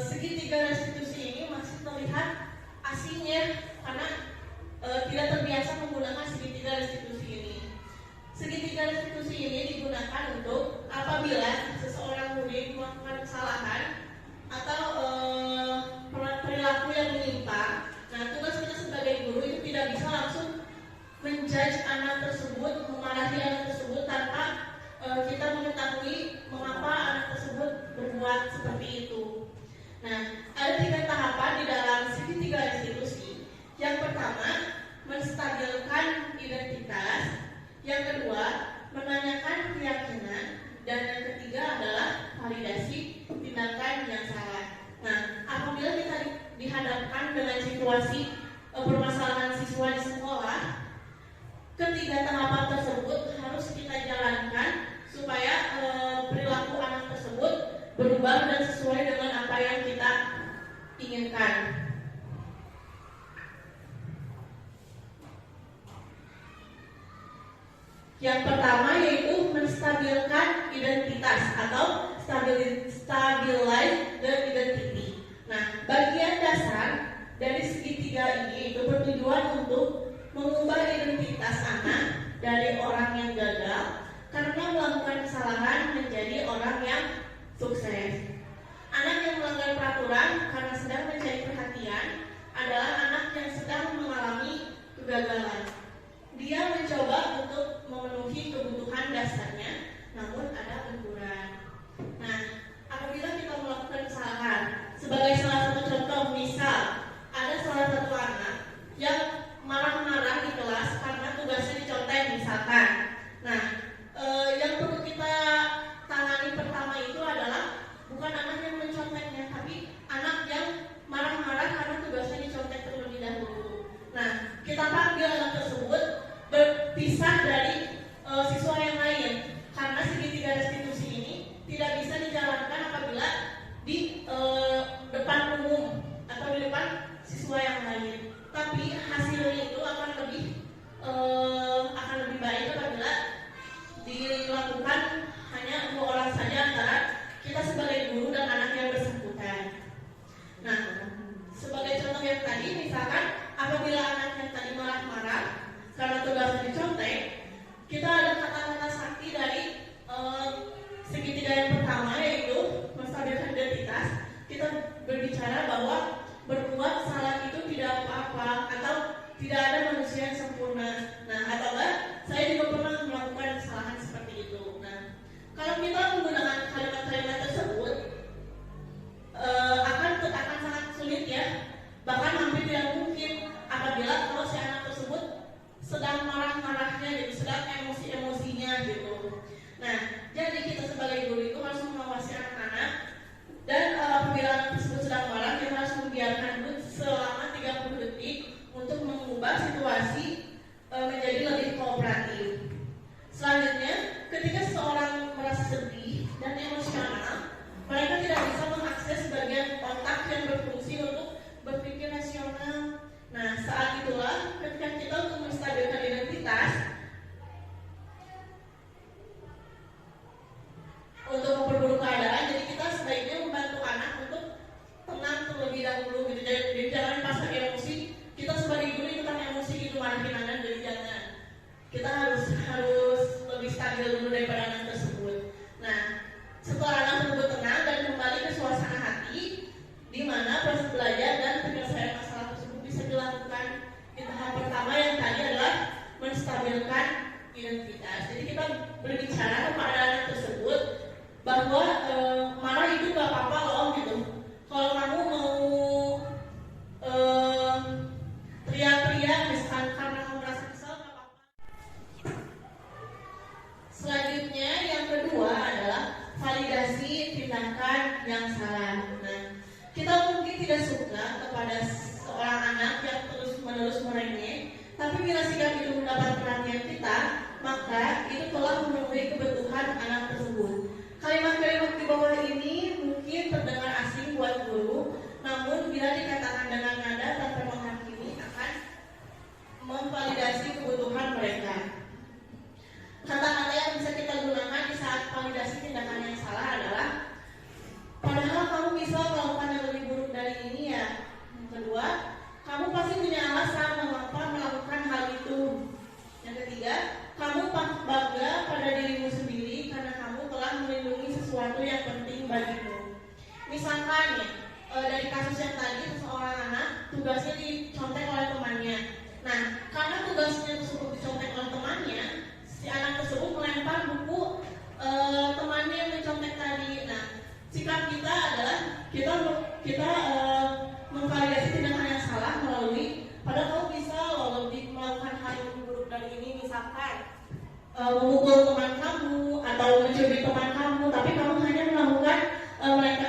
segitiga restitusi ini masih terlihat asingnya karena tidak terbiasa menggunakan segitiga restitusi ini. Segitiga restitusi ini digunakan untuk apabila seseorang murid melakukan kesalahan atau perilaku yang menyimpang. Nah, tugas kita sebagai guru itu tidak bisa langsung menjudge anak tersebut, memarahi anak tersebut tanpa Nah, ada 3 tahapan di dalam segitiga institusi. Yang pertama, menstabilkan identitas. Yang kedua, menanyakan keyakinan. Dan yang ketiga adalah validasi tindakan yang salah. Nah, apabila kita dihadapkan dengan situasi permasalahan siswa di sekolah, ketiga tahapan tersebut harus kita jalankan supaya perilaku anak tersebut berubah dan sesuai dengan apa yang kita inginkan. Yang pertama yaitu menstabilkan identitas atau stabilize the identity. Nah, bagian dasar dari segitiga ini itu bertujuan untuk mengubah identitas anak dari orang yang gagal karena melakukan kesalahan menjadi orang yang sukses. Anak yang melanggar peraturan karena sedang mencari perhatian adalah anak yang sedang mengalami kegagalan. Dia mencoba untuk memenuhi kebutuhan dasarnya, namun ada benturan. Nah, apabila kita melakukan kesalahan, sebagai salah satu contoh, misal ada salah satu anak yang marah-marah di kelas karena tugasnya dicontek misalkan. Nah, yang perlu kita tangani pertama itu adalah bukan anak yang menconteknya, tapi anak yang marah-marah karena tugasnya dicontek terlebih dahulu. Nah, kita panggil anak tersebut berpisah dari siswa yang lain karena segitiga restitusi ini tidak bisa dijalankan apabila di depan umum atau di depan siswa yang lain. Tapi hasilnya itu akan lebih baik apabila dilakukan hanya 2 orang saja antara kita sebagai guru dan anak yang bersangkutan. Nah, sebagai contoh yang tadi, misalkan apabila anak yang tadi marah-marah karena tugasnya dicontek, kita ada kata-kata sakti dari segitiga yang pertama yaitu menstabilkan identitas. Kita berbicara bahwa berbuat salah itu tidak apa-apa atau tidak ada manusia yang sempurna. Nah, atau enggak, saya juga pernah melakukan kesalahan seperti itu. Nah, kalau kita menggunakan kalimat-kalimat tersebut akan sangat sulit ya, bahkan hampir tidak mungkin apabila kalau si anak tersebut sedang marah-marahnya, gitu, sedang emosi-emosinya gitu. Nah, jadi kita sebagai guru itu harus mengawasi anak-anak dan apabila anak tersebut sedang marah, kita harus membiarkan dulu selama 30 detik untuk mengubah situasi menjadi lebih kooperatif. Selanjutnya, ketika seseorang merasa sedih dan emosional, mereka tidak bisa mengakses bagian otak yang berfungsi untuk berpikir rasional. Nah, saat itulah ketika kita untuk menstabilkan identitas, untuk memperburuk keadaan, jadi kita sebaiknya membantu anak untuk tenang terlebih dahulu gitu. Jadi jangan pasang emosi. Kita sebagai guru ikutan emosi gitu, marahin anak, jadi jangan. Kita harus lebih stabil dulu daripada anak tersebut. Nah, setelah anak tersebut tenang dan kembali ke suasana hati, di mana proses belajar dan penyelesaian masalah tersebut bisa dilakukan. Di tahap pertama yang tadi adalah menstabilkan identitas. Jadi kita berbicara kepada anak tersebut bahwa marah itu gak apa-apa loh gitu. Kalau kamu mau teriak-teriak misalkan karena kamu merasa kesal, gak apa-apa. Selanjutnya yang kedua adalah validasi tindakan yang salah. Nah, kita mungkin tidak suka kepada seorang anak yang terus-menerus merengek, tapi bila sikap itu mendapat perhatian kita, maka itu telah memenuhi kebutuhan anak tersebut. Kalimat-kalimat di bawah ini mungkin terdengar asing buat guru, namun bila dikatakan dengan nada tanpa menghakimi akan memvalidasi kebutuhan mereka. Kata-kata yang bisa kita gunakan di saat validasi tindakan yang salah adalah, padahal kamu bisa melakukan yang lebih buruk dari ini ya. Yang kedua, kamu pasti punya alasan mengapa melakukan hal itu. Yang ketiga, kamu bangga pada dirimu sendiri karena kamu telah melindungi sesuatu yang penting bagimu. Misalkan ya, dari kasus yang tadi, seseorang anak tugasnya dicontek oleh temannya. Nah, karena tugasnya tersebut dicontek oleh temannya, si anak tersebut melempar buku temannya yang mencontek tadi. Nah, sikap kita adalah kita memukul teman kamu atau mencubit teman kamu, tapi kamu hanya melakukan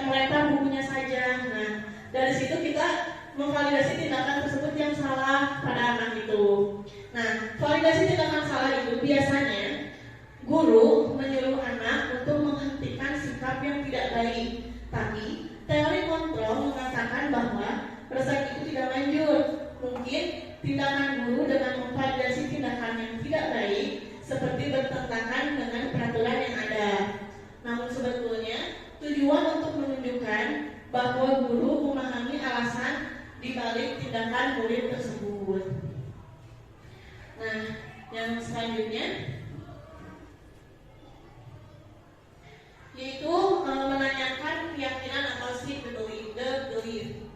melempar bukunya saja. Nah, dari situ kita memvalidasi tindakan tersebut yang salah pada anak itu. Nah, validasi tindakan salah itu biasanya guru menyuruh anak untuk menghentikan sikap yang tidak baik. Tapi teori kontrol mengatakan bahwa rasa itu tidak lanjut. Mungkin tindakan guru dengan memvalidasi tindakan yang tidak baik seperti bertentangan dengan peraturan yang ada. Namun sebetulnya tujuan untuk menunjukkan bahwa guru memahami alasan di balik tindakan murid tersebut. Nah, yang selanjutnya yaitu menanyakan keyakinan atau seek the belief.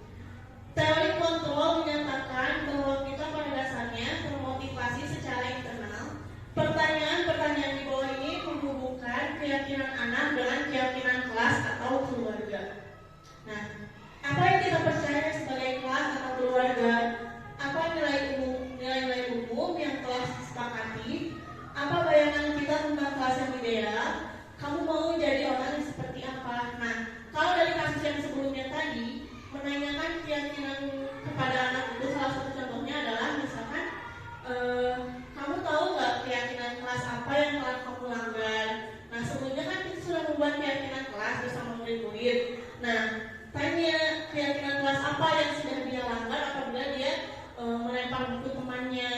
Teori kontrol menyatakan bahwa kita pada dasarnya termotivasi secara internal. Pertanyaan-pertanyaan di bawah ini menghubungkan keyakinan anak dengan keyakinan kelas atau keluarga. Nah, apa yang kita percaya sebagai kelas atau keluarga? Apa nilai-nilai umum yang telah disepakati? Apa bayangan kita tentang kelas yang ideal? Kamu mau jadi orang yang seperti apa? Nah, kalau dari kasus yang sebelumnya tadi, menanyakan keyakinan kepada anak itu salah satu contohnya adalah misalkan kamu tahu nggak keyakinan kelas apa yang telah kamu langgar? Nah, sebelumnya kan kita sudah membuat keyakinan kelas bersama murid-murid. Nah, tanya keyakinan kelas apa yang sudah dia langgar apabila dia melempar buku temannya,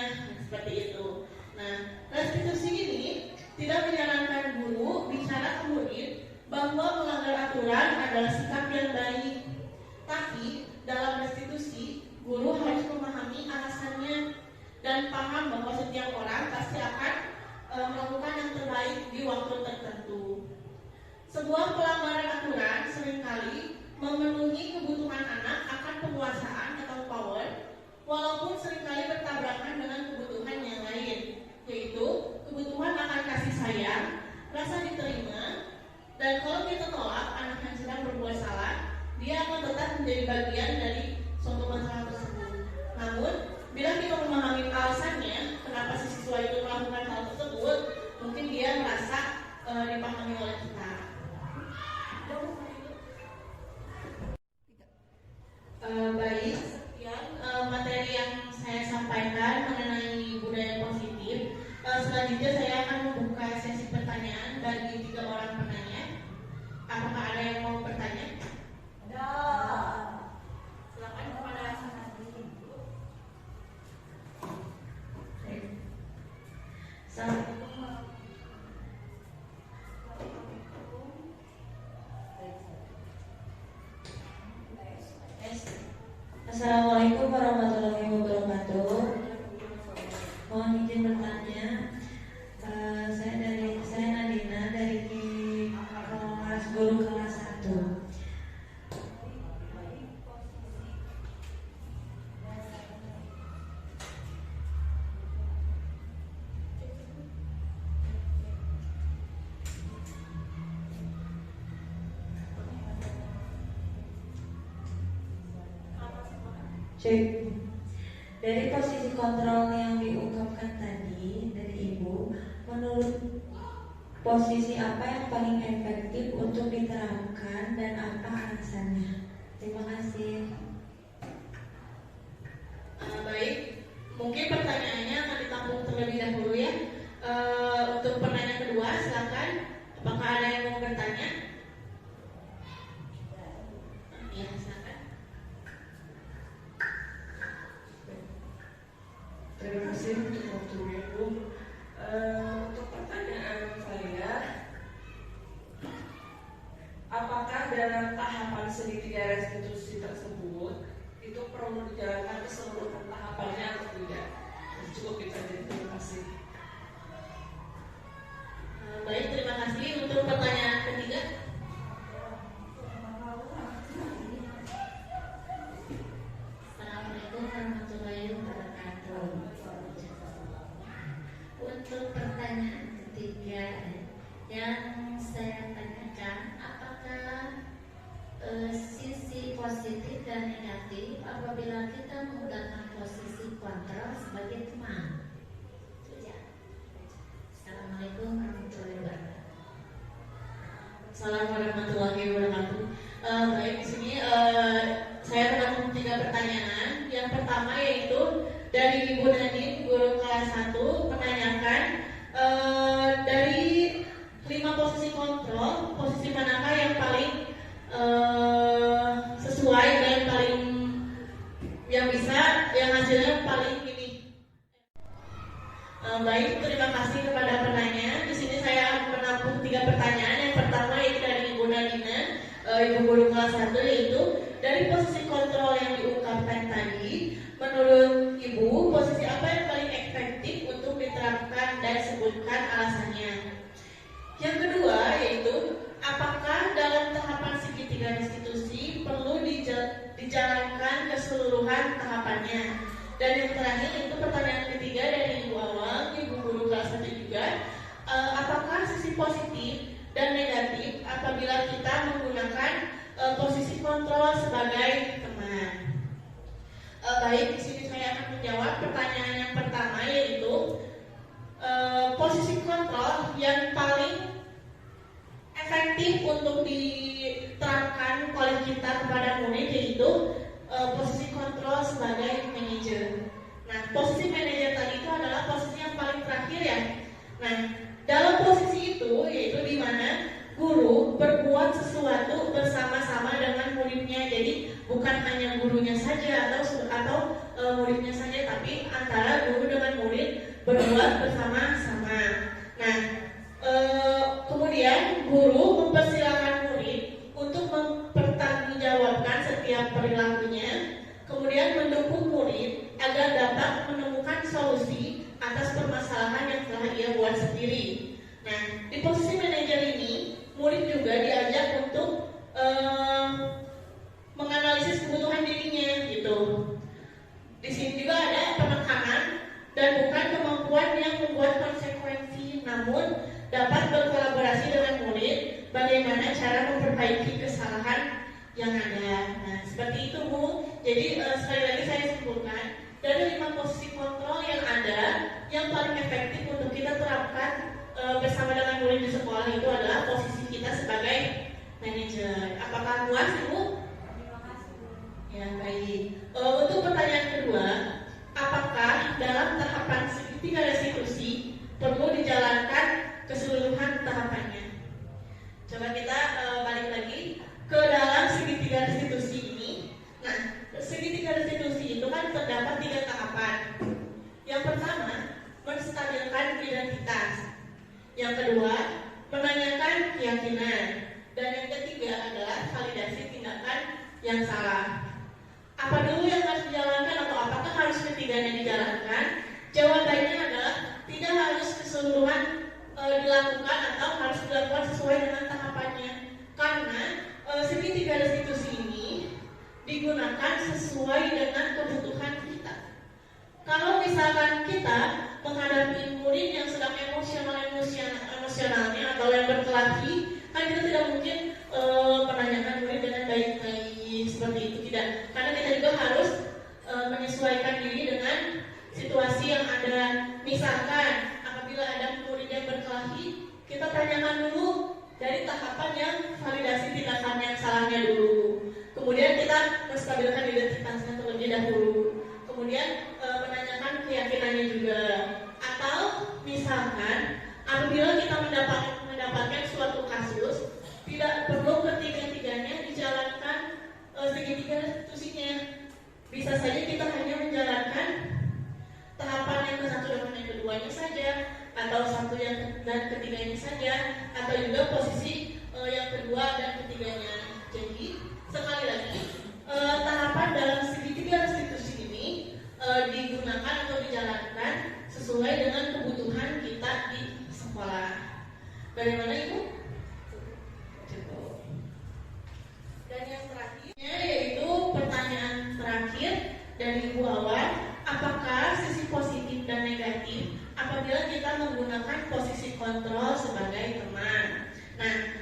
seperti itu. Nah, restitusi ini tidak menyarankan guru bicara ke murid bahwa melanggar aturan adalah sikap yang baik. Tapi dalam restitusi, guru harus memahami alasannya dan paham bahwa setiap orang pasti akan melakukan yang terbaik di waktu tertentu. Sebuah pelanggaran aturan seringkali memenuhi kebutuhan anak akan penguasaan atau power, walaupun seringkali bertabrakan dengan kebutuhan yang lain, yaitu kebutuhan akan kasih sayang, rasa diterima, dan kalau kita tolak anak yang sedang berbuat salah, dia akan tetap menjadi bagian dari suatu masalah tersebut. Namun, bila kita memahami alasannya, kenapa si siswa itu melakukan hal tersebut, mungkin dia merasa dipahami oleh kita. Baik, sekian materi yang saya sampaikan mengenai budaya positif. Selanjutnya saya akan membuka sesi pertanyaan bagi 3 orang penanya. Apakah ada yang mau bertanya? Ada. Silakan kepada Assalamualaikum warahmatullahi wabarakatuh. Mohon izin bertanya. Saya Nadina dari kelas guru kelas 1. Cek. Dari posisi kontrol yang diungkapkan tadi dari Ibu, menurut posisi apa yang paling efektif untuk diterapkan dan apa alasannya? Terima kasih. Baik, mungkin pertanyaannya akan ditampung terlebih dahulu ya. Untuk pertanyaan kedua, silakan. Apakah ada yang mau bertanya? Ya, silakan. Terima kasih untuk waktunya, Bu. Untuk pertanyaan saya, apakah dalam tahapan segitiga restitusi tersebut itu perlu dijalankan keseluruhan tahapannya atau tidak? Cukup kita jadi. Terima kasih. Baik, terima kasih. Untuk pertanyaan ketiga, Assalamualaikum warahmatullahi wabarakatuh. Untuk pertanyaan ketiga yang saya tanyakan, apakah sisi positif dan negatif apabila kita menggunakan posisi kontrol sebagai teman? Itu ya. Assalamualaikum Assalamualaikum warahmatullahi wabarakatuh. Assalamualaikum warahmatullahi wabarakatuh. Baik, di sini saya menampung 3 pertanyaan. Yang pertama yaitu dari Ibu Nadine, guru kelas 1, menanyakan dari 5 posisi kontrol, posisi manakah yang paling sesuai dan paling yang bisa, yang hasilnya paling ini. Baik, terima kasih kepada penanya. Di sini saya menampung 3 pertanyaan. Yang pertama yaitu dari Ibu Nadina, Ibu guru kelas 1, yaitu dari posisi kontrol yang diungkapkan tadi, menurut Ibu, posisi apa yang paling efektif untuk diterapkan dan sebutkan alasannya. Yang kedua yaitu, apakah dalam tahapan segitiga restitusi perlu dijalankan keseluruhan tahapannya. Dan yang terakhir itu pertanyaan ketiga dari Ibu Awang, Ibu guru kelas 1 juga, apakah sisi positif dan negatif apabila kita menggunakan posisi kontrol sebagai teman. Baik, di sini saya akan menjawab pertanyaan yang pertama yaitu posisi kontrol yang paling efektif untuk diterapkan oleh kita kepada murid yaitu posisi kontrol sebagai manajer. Nah, posisi manajer tadi itu adalah posisi yang paling terakhir ya. Nah, dalam posisi itu yaitu di mana guru berbuat sesuatu bersama-sama dengan muridnya. Jadi bukan hanya gurunya saja atau muridnya saja, tapi antara guru dengan murid berbuat bersama-sama. Nah, kemudian guru mempersilahkan murid untuk mempertanggungjawabkan setiap perilakunya, kemudian mendukung murid agar dapat menemukan solusi atas permasalahan yang telah ia buat sendiri. Nah, di posisi manajer ini, murid juga diajak untuk menganalisis kebutuhan dirinya gitu. Di sini juga ada penekanan dan bukan kemampuan yang membuat konsekuensi, namun dapat berkolaborasi dengan murid bagaimana cara memperbaiki kesalahan yang ada. Nah, seperti itu Bu. Jadi sekali lagi saya simpulkan, dari 5 posisi kontrol yang ada, yang paling efektif untuk kita terapkan bersama dengan murid di sekolah itu adalah posisi kita sebagai manajer. Apakah puas Ibu? Terima kasih, Bu. Ya, baik. Untuk pertanyaan kedua, apakah dalam tahapan segitiga restitusi perlu dijalankan keseluruhan tahapannya? Coba kita balik lagi ke dalam segitiga restitusi ini. Nah, segitiga restitusi itu kan terdapat 3 tahapan. Yang pertama, menstabilkan identitas. Yang kedua, menanyakan keyakinan. Dan yang ketiga adalah validasi tindakan yang salah. Apa dulu yang harus dijalankan atau apakah harus ketiganya dijalankan? Jawabannya adalah tidak harus keseluruhan dilakukan atau harus dilakukan sesuai dengan tahapannya. Karena segitiga restitusi ini digunakan sesuai dengan kebutuhan kita. Kalau misalkan kita menghadapi murid yang sedang emosionalnya atau yang berkelahi, kan kita tidak mungkin menanyakan murid dengan baik-baik seperti itu, tidak. Karena kita juga harus menyesuaikan diri dengan situasi yang ada. Misalkan apabila ada murid yang berkelahi, kita tanyakan dulu dari tahapan yang validasi tindakan yang salahnya dulu. Kemudian kita menstabilkan identitasnya terlebih dahulu. Kemudian menanyakan keyakinannya juga. Atau misalkan apabila kita mendapatkan suatu kasus, tidak perlu ketiga-tiganya dijalankan segitiga restitusinya. Bisa saja kita hanya menjalankan tahapan yang ke-1 dengan yang keduanya saja, atau 1 dan ketiganya saja, atau juga posisi yang kedua dan ketiganya. Jadi sekali lagi tahapan dalam segitiga restitusi ini digunakan atau dijalankan sesuai dengan kebutuhan kita di sekolah. Bagaimana Ibu? Cukup. Dan yang terakhirnya yaitu pertanyaan terakhir dari Ibu Awal, apakah sisi positif dan negatif apabila kita menggunakan posisi kontrol sebagai teman? Nah,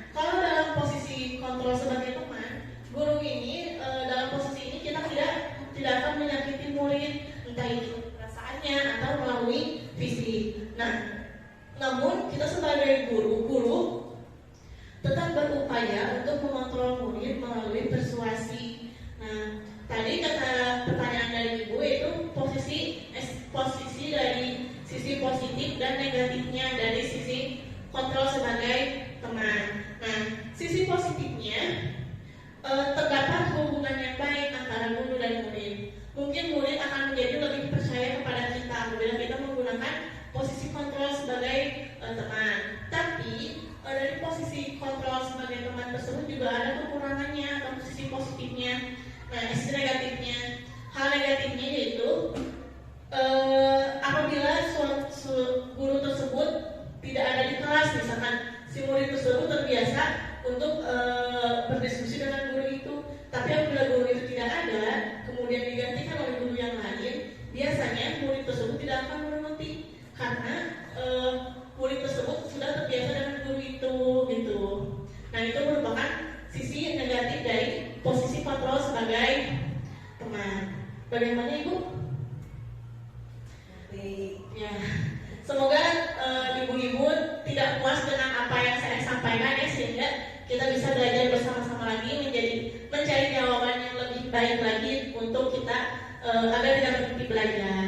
teman tersebut juga ada kekurangannya atau sisi positifnya. Nah, sisi negatifnya, hal negatifnya yaitu apabila guru tersebut tidak ada di kelas, misalkan si murid tersebut terbiasa untuk berdiskusi dengan guru itu, tapi apabila guru itu tidak ada, kemudian digantikan oleh guru yang lain, biasanya murid tersebut tidak akan mengerti karena murid tersebut sudah terbiasa dengan guru itu, gitu. Nah, itu merupakan sisi negatif dari posisi patrol sebagai teman. Bagaimana Ibu? Ya, semoga ibu-ibu tidak puas dengan apa yang saya sampaikan ya, sehingga kita bisa belajar bersama-sama lagi mencari jawaban yang lebih baik lagi untuk kita agar tidak berhenti belajar.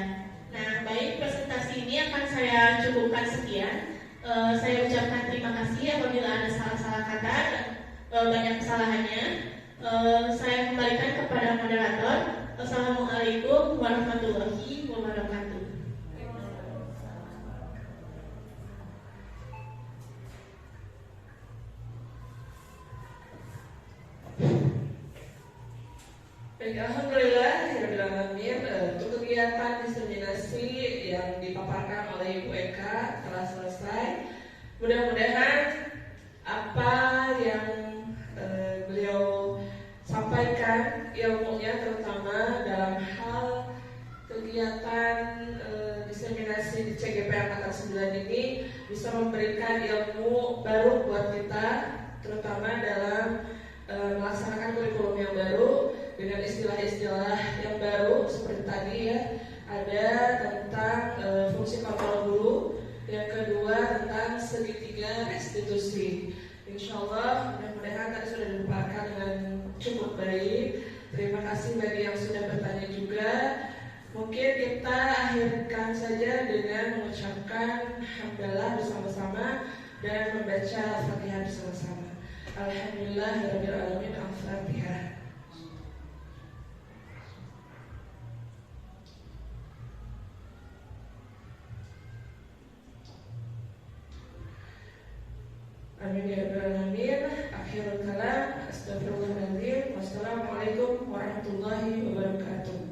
Nah, baik, presentasi ini akan saya cukupkan sekian. Saya ucapkan terima kasih apabila ada salah-salah kata dan banyak kesalahannya. Saya kembalikan kepada moderator. Assalamualaikum warahmatullahi wabarakatuh. Baik, alhamdulillah alamin, untuk kegiatan diseminasi yang dipaparkan oleh Ibu Eka telah selesai. Mudah-mudahan apa yang beliau sampaikan ilmunya, terutama dalam hal kegiatan diseminasi di CGP Angkatan 9 ini, bisa memberikan ilmu baru buat kita, terutama dalam melaksanakan kurikulum yang baru dengan istilah-istilah yang baru seperti tadi ya, ada tentang fungsi kontrol guru, yang kedua tentang segitiga restitusi. Insyaallah mudah-mudahan tadi sudah dipaparkan dengan cukup baik. Terima kasih bagi yang sudah bertanya juga. Mungkin kita akhirkan saja dengan mengucapkan hamdalah bersama-sama dan membaca Al-Fatihah bersama-sama. Alhamdulillahirabbil alamin. Al-Fatihah. Amin ya rabbal alamin. Akhirul kalam. Astagfirullahaladzim. Wassalamualaikum warahmatullahi wabarakatuh.